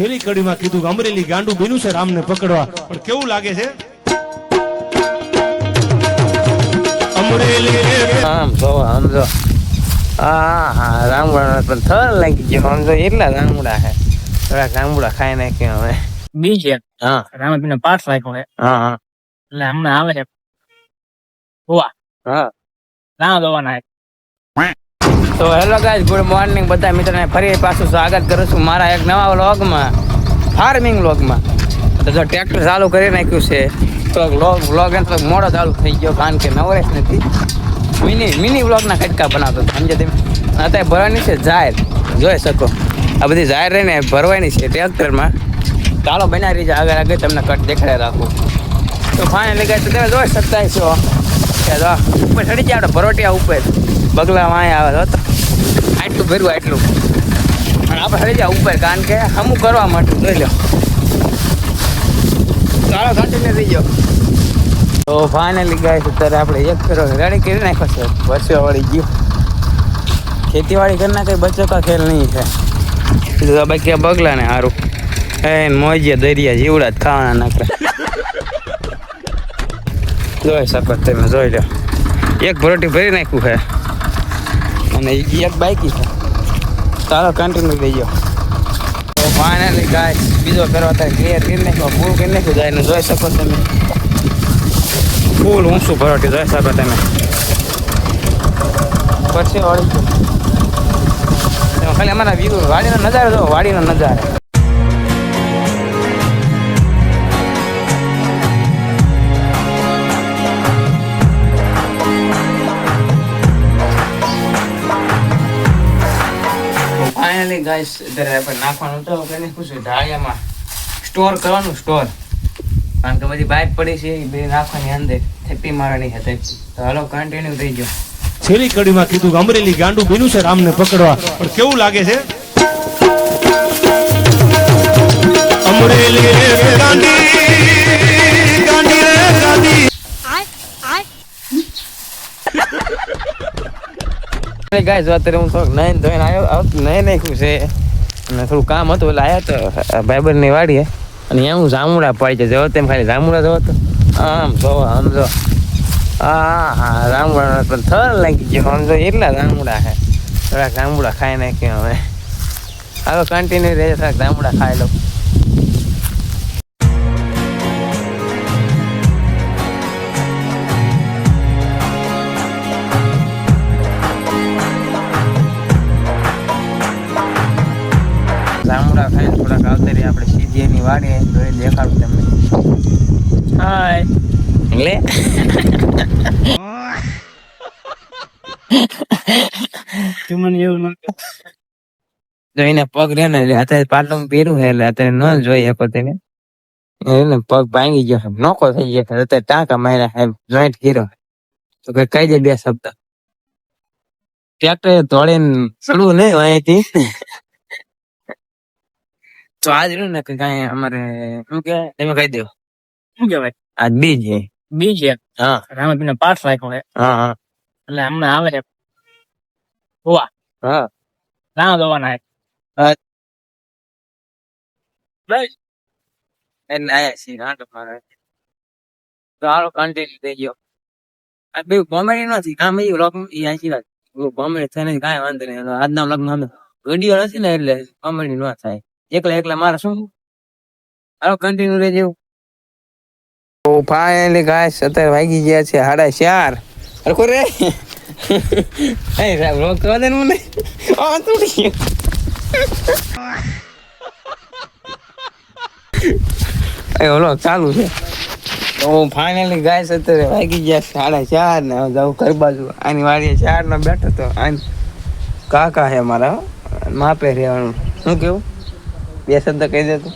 છેલ્લી કડીમાં કીધું કે અમરેલી ગાંડું બન્યું છે રામને પકડવા, પણ કેવું લાગે છે અમરેલી આમ જો હા રામડા પણ થર લાગી ગયો આમ તો એટલા રામડા છે, થોડા રામડા ખાઈ નાખ્યો હવે બીજ છે હા રામપીર પાઠ રાખ્યો છે હા એટલે હમણાં આવે છે હોવા હા રામ દવાના તો હેલો ગાઈસ, ગુડ મોર્નિંગ બધા મિત્રોને ફરી પાછું સ્વાગત કરું છું મારા એક નવા વ્લોગમાં, ફાર્મિંગ વ્લોગમાં. તો જો ટ્રેક્ટર ચાલુ કરી નાખ્યું છે તો વ્લોગ એમ તો મોડો ચાલુ થઈ ગયો, કારણ કે નવરેશ નથી. મિની વ્લોગના કટકા બનાવતો સમજે તમે. અત્યારે ભરવાની છે જાહેર, જોઈ શકો આ બધી જાહેર રહીને ભરવાની છે ટ્રેક્ટરમાં. ચાલો બનાવી રહીએ આગળ તમને કટ દેખાડે રાખું. તો ફાઇનલી ગાઈસ તમે જોઈ શકતા છો કે જો ઉપર ચડી જાય આપણે ભરોટિયા ઉપર બગલા વાંય આવે તો આટલું ભર્યું આટલું, અને આપણે ચડી જાય ઉપર કારણ કે અમુક કરવા માટે જોઈ લો. ચાલો કન્ટિન્યુ થઈ ગયો. તો ફાઇનલી ગાઈસ અત્યારે આપણે એક ફેરો રેડી કરી નાખ્યો છે, વર્ષો વળી ગયું. ખેતીવાડી કરના કંઈ બચો કા ખેલ નહીં છે. બાકી બગલા ને સારું એ મોજે દરિયા જીવડા જ ખાવાના નાખે. જોઈ શકો તમે, જોઈ લો એક ભરોટી ભરી નાખ્યું છે અને એક બાઈકી છે. ચાલો કન્ટિન્યુ થઈ ગયો. તો ફાઇનલી ગાઈસ બીજો ફેરો અત્યારે ક્લિયર કરી નાખ્યો, ફૂલ કરી નાખ્યું જાય ને જોઈ શકો તમે. ફૂલ ઊંચું ભરોટી જોઈ શકો તમે. પછી વળી ખાલી અમારા વ્યૂ વાડીનો નજારો જો, વાડીનો નજારો. ફાઇનલી ગાઈસ અત્યારે આપણે નાખવાનું તો કઈ પૂછ્યું ઢાળિયામાં સ્ટોર કરવાનું, સ્ટોર કારણ કે બધી બાઇક પડી છે એ બધી નાખવાની અંદર થેપી મારવાની હતી. તો હાલો કન્ટિન્યુ થઈ ગયો. છેલ્લી કડીમાં કીધું કે અમરેલી ગાંડું બન્યું છે રામને પકડવા, પણ કેવું લાગે છે અમરેલી ગાંડી ગાંડી રે ગાંડી. ગાઈસ અત્યારે હું થોડુંક નયન ધોઈને આવ્યો, નહીં નાખ્યું છે અને થોડું કામ હતું એટલે આવ્યા તો ભાઈબંધની વાડીએ, અને અહીંયા હું જામુડા પાડી છે. જવો તેમ ખાલી જામુડા જવો તો આમ જો હા રામડા પણ થર લાગી ગયો આમ જો એટલા રામડા છે, થોડાક રામડા ખાઈ નાખ્યો હવે. હવે કન્ટિન્યુ રહે થોડાક રામડા ખાઈ લો. જામુડા ખાઈને થોડાક આવતા રહીએ આપણે સીધી એની વાડીએ, જોઈ દેખાડું તમને. હાય લે તું મને એવું ન જોઈને પગ રે ને અત્યારે પાટલું પહેર્યું છે એટલે અત્યારે ન જોઈ શકો તેને. એને પગ ભાંગી ગયો છે, નોકો થઈ ગયો છે, અત્યારે ટાંકા માર્યા છે, જોઈન્ટ ગીરો તો કઈ કહી દે બે શબ્દ. ટ્રેક્ટર તોડીને ચડવું નહીં અહીંથી. તો આજ રહ્યું ને કે કઈ અમારે શું કે તમે કહી દો શું કહેવાય આજ બીજ છે. બીજ છે હા રામપીર પાઠ રાખ્યો છે હા હા એટલે હમણાં આવે છે હોવા હા રામ દવાના એને આયા છીએ નાટક મારે. તો હાલો કન્ટિન્યુ થઈ ગયો. આ બે કોમેડી નથી કામ એ લોક એ આખી વાત કોમેડી થઈને કાંઈ વાંધો નહીં. આજના લગ્ન વિડીયો નથી ને એટલે કોમેડી ન થાય. એકલા મારે શું. હાલો કન્ટિન્યુ રહી જેવું. તો ફાઇનલી ગાઈસ અત્યારે વાગી ગયા છે 4:30. અરે કોઈ રે એ સાહેબ રોક તો દે મને આ તૂટી એ ઓલો ચાલુ છે. તો ફાઇનલી ગાઈસ અત્યારે વાગી ગયા 4:30 ને જાઉં ઘર બાજુ. આની વાડીએ 4 નો બેઠો તો આની કાકા હે મારા માપે રહેવાનું. શું કેવું બે શબ્દ કહી દે તું.